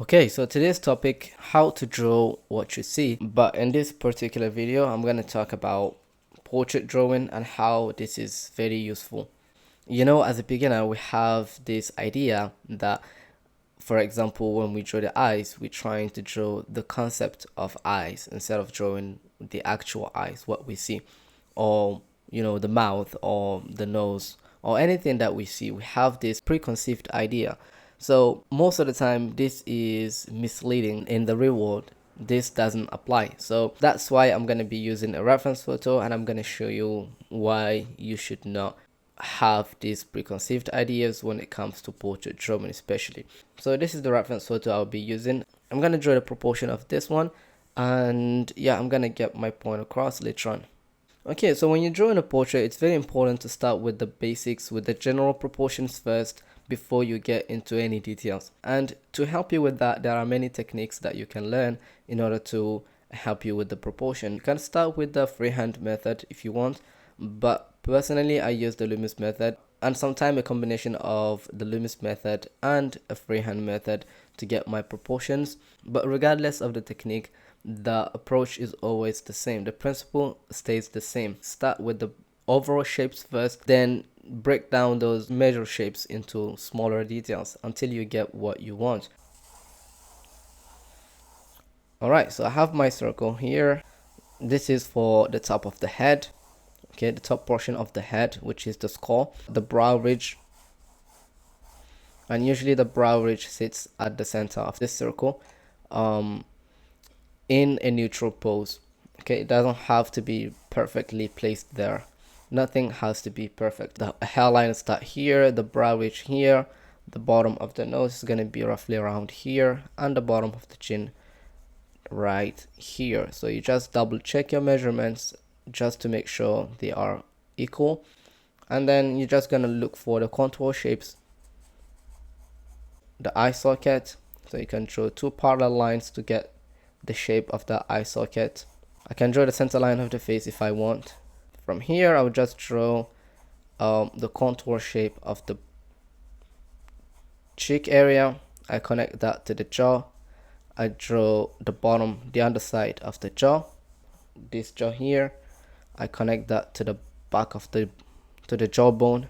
Okay, so today's topic, how to draw what you see. But in this particular video, I'm going to talk about portrait drawing and how this is very useful. You know, as a beginner, we have this idea that, for example, when we draw the eyes, we're trying to draw the concept of eyes instead of drawing the actual eyes, what we see, or, you know, the mouth or the nose or anything that we see. We have this preconceived idea. So most of the time, this is misleading. In the real world, this doesn't apply. So that's why I'm going to be using a reference photo, and I'm going to show you why you should not have these preconceived ideas when it comes to portrait drawing especially. So this is the reference photo I'll be using. I'm going to draw the proportion of this one, and yeah, I'm going to get my point across later on. Okay, so when you're drawing a portrait, it's very important to start with the basics, with the general proportions first before you get into any details. And to help you with that, there are many techniques that you can learn in order to help you with the proportion. You can start with the freehand method if you want, but personally I use the Loomis method, and sometimes a combination of the Loomis method and a freehand method to get my proportions. But regardless of the technique, the approach is always the same. The principle stays the same. Start with the overall shapes first, then break down those major shapes into smaller details until you get what you want. Alright, so I have my circle here. This is for the top of the head. Okay, the top portion of the head, which is the skull, the brow ridge, and usually the brow ridge sits at the center of this circle in a neutral pose. Okay, it doesn't have to be perfectly placed there. Nothing has to be perfect. The hairline start here, the brow ridge here, the bottom of the nose is going to be roughly around here, and the bottom of the chin right here. So you just double check your measurements just to make sure they are equal, and then you're just going to look for the contour shapes, the eye socket. So you can draw two parallel lines to get the shape of the eye socket. I can draw the center line of the face if I want. From here I would just draw the contour shape of the cheek area. I connect that to the jaw. I draw the bottom, the underside of the jaw, this jaw here. I connect that to the back of the jawbone,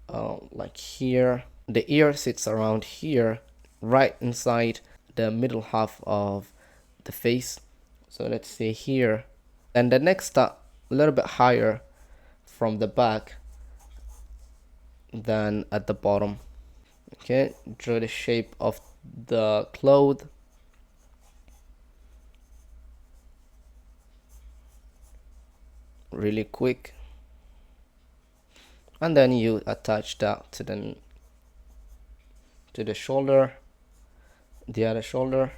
like here. The ear sits around here, right inside the middle half of the face. So let's say here. And the neck start a little bit higher from the back than at the bottom. Okay, draw the shape of the cloth. Really quick. And then you attach that to the shoulder, the other shoulder.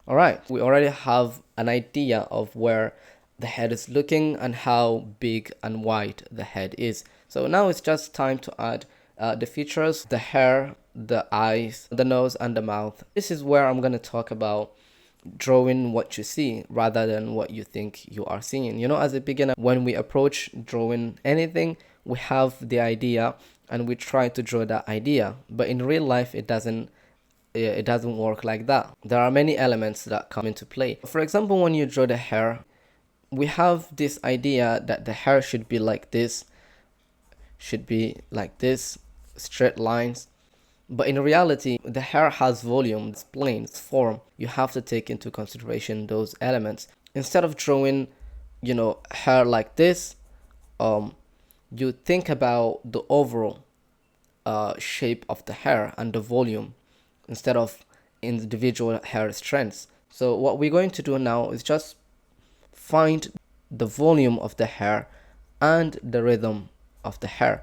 All right, we already have an idea of where the head is looking and how big and wide the head is. So now it's just time to add the features, the hair, the eyes, the nose, and the mouth. This is where I'm going to talk about drawing what you see rather than what you think you are seeing. You know, as a beginner, when we approach drawing anything, we have the idea and we try to draw that idea, but in real life it doesn't work like that. There are many elements that come into play. For example, when you draw the hair, we have this idea that the hair should be like this, straight lines. But in reality, the hair has volume, it's plane, it's form. You have to take into consideration those elements. Instead of drawing, you know, hair like this, you think about the overall shape of the hair and the volume instead of individual hair strands. So what we're going to do now is just find the volume of the hair and the rhythm of the hair.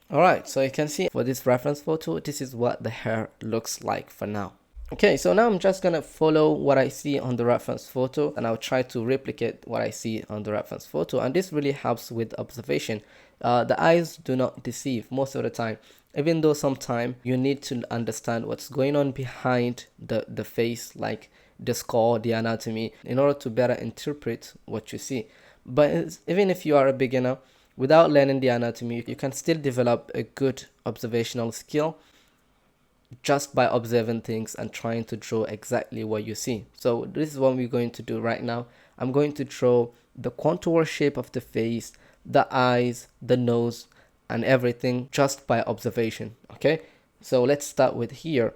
Alright, so you can see for this reference photo, this is what the hair looks like for now. Okay, so now I'm just gonna follow what I see on the reference photo, and I'll try to replicate what I see on the reference photo, and this really helps with observation. The eyes do not deceive most of the time, even though sometimes you need to understand what's going on behind the face, like the skull, the anatomy, in order to better interpret what you see. But even if you are a beginner, Without learning the anatomy, you can still develop a good observational skill just by observing things and trying to draw exactly what you see. So this is what we're going to do right now. I'm going to draw the contour shape of the face, the eyes, the nose, and everything just by observation. Okay, so let's start with here.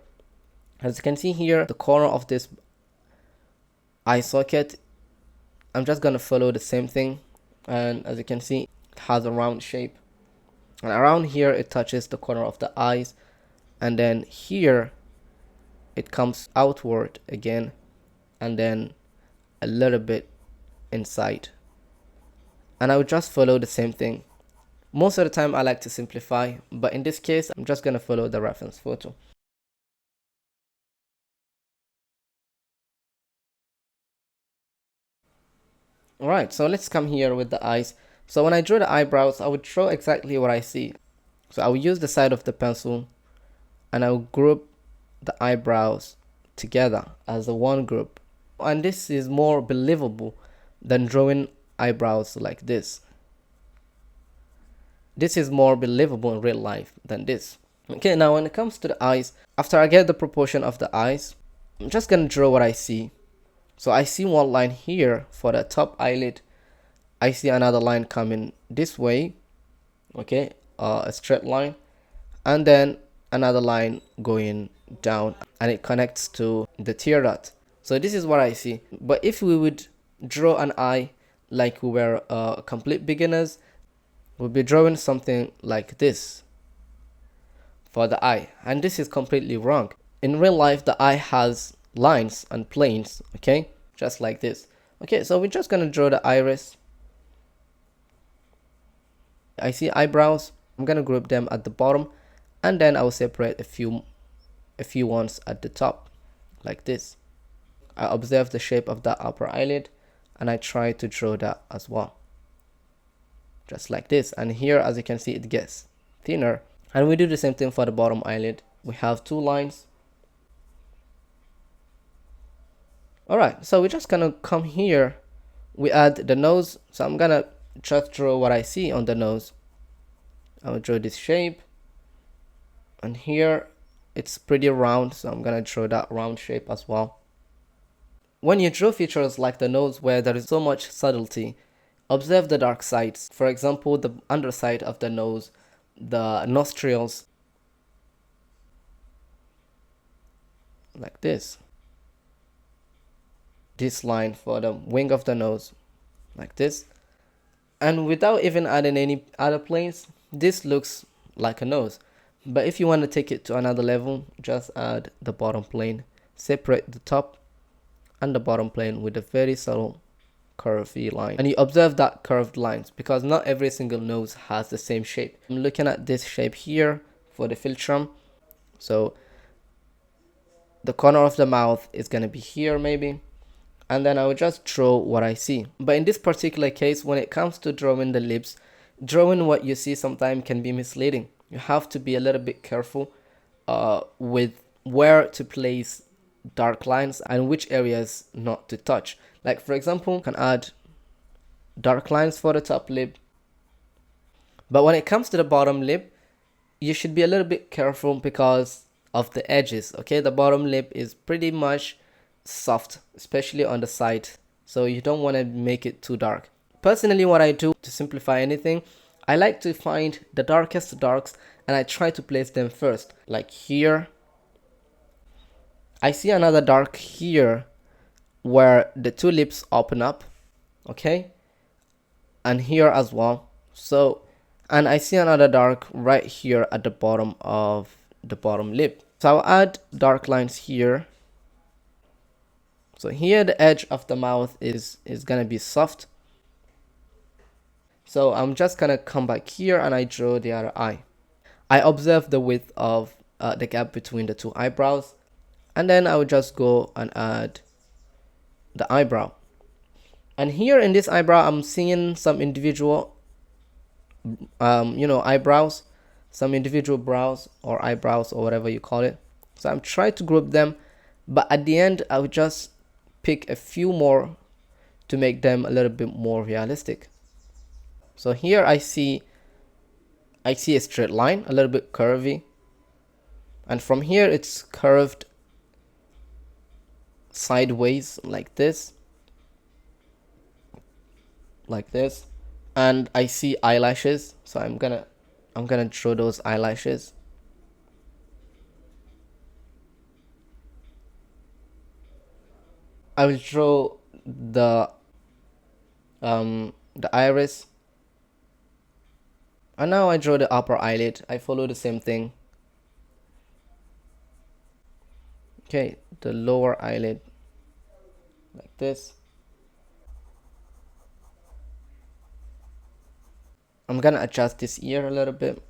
As you can see here, the corner of this eye socket, I'm just going to follow the same thing, and as you can see, it has a round shape, and around here it touches the corner of the eyes, and then here it comes outward again, and then a little bit inside, and I would just follow the same thing. Most of the time I like to simplify, but in this case I'm just going to follow the reference photo. Alright, so let's come here with the eyes. So when I draw the eyebrows, I would draw exactly what I see. So I will use the side of the pencil and I will group the eyebrows together as a one group. And this is more believable than drawing eyebrows like this. This is more believable in real life than this. Okay, now when it comes to the eyes, after I get the proportion of the eyes, I'm just gonna draw what I see. So I see one line here for the top eyelid. I see another line coming this way, okay, a straight line, and then another line going down, and it connects to the tear duct. So this is what I see. But if we would draw an eye like we were complete beginners, we'll be drawing something like this for the eye, and this is completely wrong. In real life, the eye has lines and planes, okay, just like this. Okay, so we're just gonna draw the iris. I see eyebrows. I'm gonna group them at the bottom, and then I will separate a few ones at the top, like this. I observe the shape of that upper eyelid, and I try to draw that as well, just like this. And here, as you can see, it gets thinner. And we do the same thing for the bottom eyelid. We have two lines. Alright, so we're just gonna come here. We add the nose. So I'm gonna just draw what I see on the nose. I will draw this shape. And here it's pretty round, so I'm gonna draw that round shape as well. When you draw features like the nose where there is so much subtlety, observe the dark sides. For example, the underside of the nose, the nostrils, like this. This line for the wing of the nose, like this. And without even adding any other planes, this looks like a nose. But if you want to take it to another level, just add the bottom plane. Separate the top and the bottom plane with a very subtle curvy line. And you observe that curved lines because not every single nose has the same shape. I'm looking at this shape here for the philtrum. So the corner of the mouth is going to be here maybe. And then I will just draw what I see. But in this particular case, when it comes to drawing the lips, drawing what you see sometimes can be misleading. You have to be a little bit careful with where to place dark lines and which areas not to touch. Like for example, you can add dark lines for the top lip. But when it comes to the bottom lip, you should be a little bit careful because of the edges, okay? The bottom lip is pretty much soft, especially on the side, so you don't want to make it too dark. Personally, what I do to simplify anything, I like to find the darkest darks and I try to place them first. Like here, I see another dark here where the two lips open up, okay, and here as well. So, and I see another dark right here at the bottom of the bottom lip. So I'll add dark lines here. So here the edge of the mouth is gonna be soft. So I'm just gonna come back here and I draw the other eye. I observe the width of the gap between the two eyebrows, and then I will just go and add the eyebrow. And here in this eyebrow, I'm seeing some individual, eyebrows, some individual brows or eyebrows or whatever you call it. So I'm trying to group them, but at the end, I will just pick a few more to make them a little bit more realistic. So here I see a straight line, a little bit curvy, and from here it's curved sideways like this, and I see eyelashes. So I'm gonna draw those eyelashes. I will draw the iris, and now I draw the upper eyelid. I follow the same thing. Okay, the lower eyelid like this. I'm gonna adjust this ear a little bit,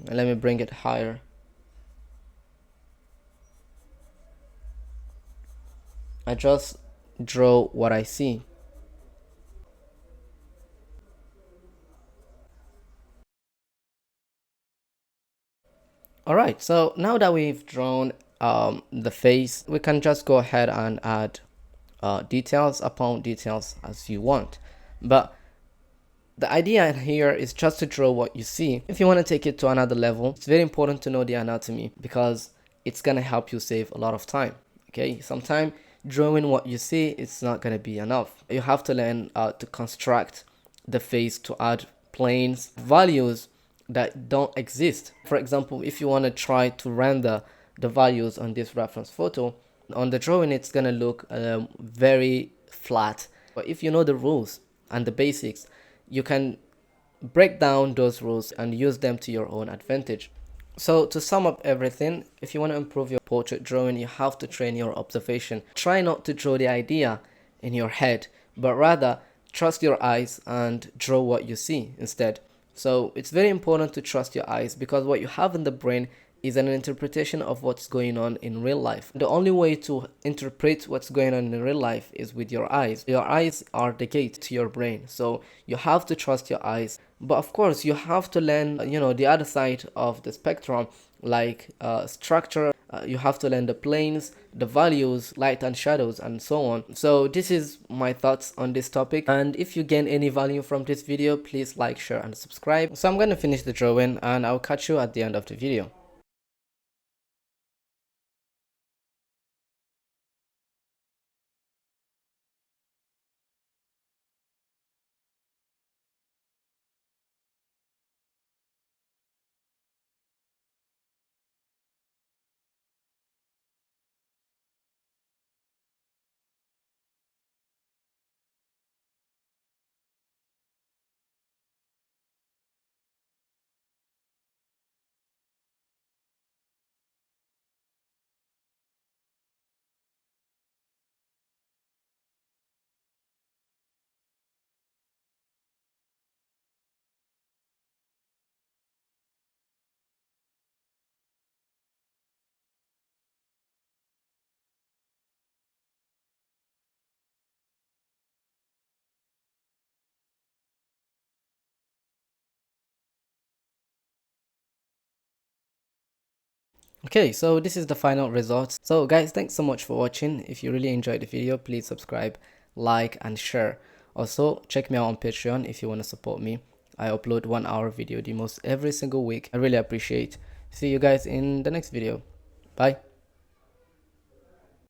and let me bring it higher. I just draw what I see. Alright, so now that we've drawn the face, we can just go ahead and add details upon details as you want. But the idea here is just to draw what you see. If you want to take it to another level, it's very important to know the anatomy, because it's going to help you save a lot of time. Okay, sometimes drawing what you see, it's not going to be enough. You have to learn to construct the face, to add planes, values that don't exist. For example, if you want to try to render the values on this reference photo, on the drawing it's going to look very flat. But if you know the rules and the basics, you can break down those rules and use them to your own advantage. So to sum up everything, if you want to improve your portrait drawing, you have to train your observation. Try not to draw the idea in your head, but rather trust your eyes and draw what you see instead. So it's very important to trust your eyes, because what you have in the brain is an interpretation of what's going on in real life. The only way to interpret what's going on in real life is with your eyes. Your eyes are the gate to your brain, so you have to trust your eyes. But of course, you have to learn, the other side of the spectrum, like structure. You have to learn the planes, the values, light and shadows, and so on. So this is my thoughts on this topic, and if you gain any value from this video, please like, share, and subscribe. So I'm going to finish the drawing, and I'll catch you at the end of the video. Okay, so this is the final result. So guys, thanks so much for watching. If you really enjoyed the video, please subscribe, like, and share. Also, check me out on Patreon if you want to support me. I upload 1 hour video demos every single week. I really appreciate. See you guys in the next video. Bye.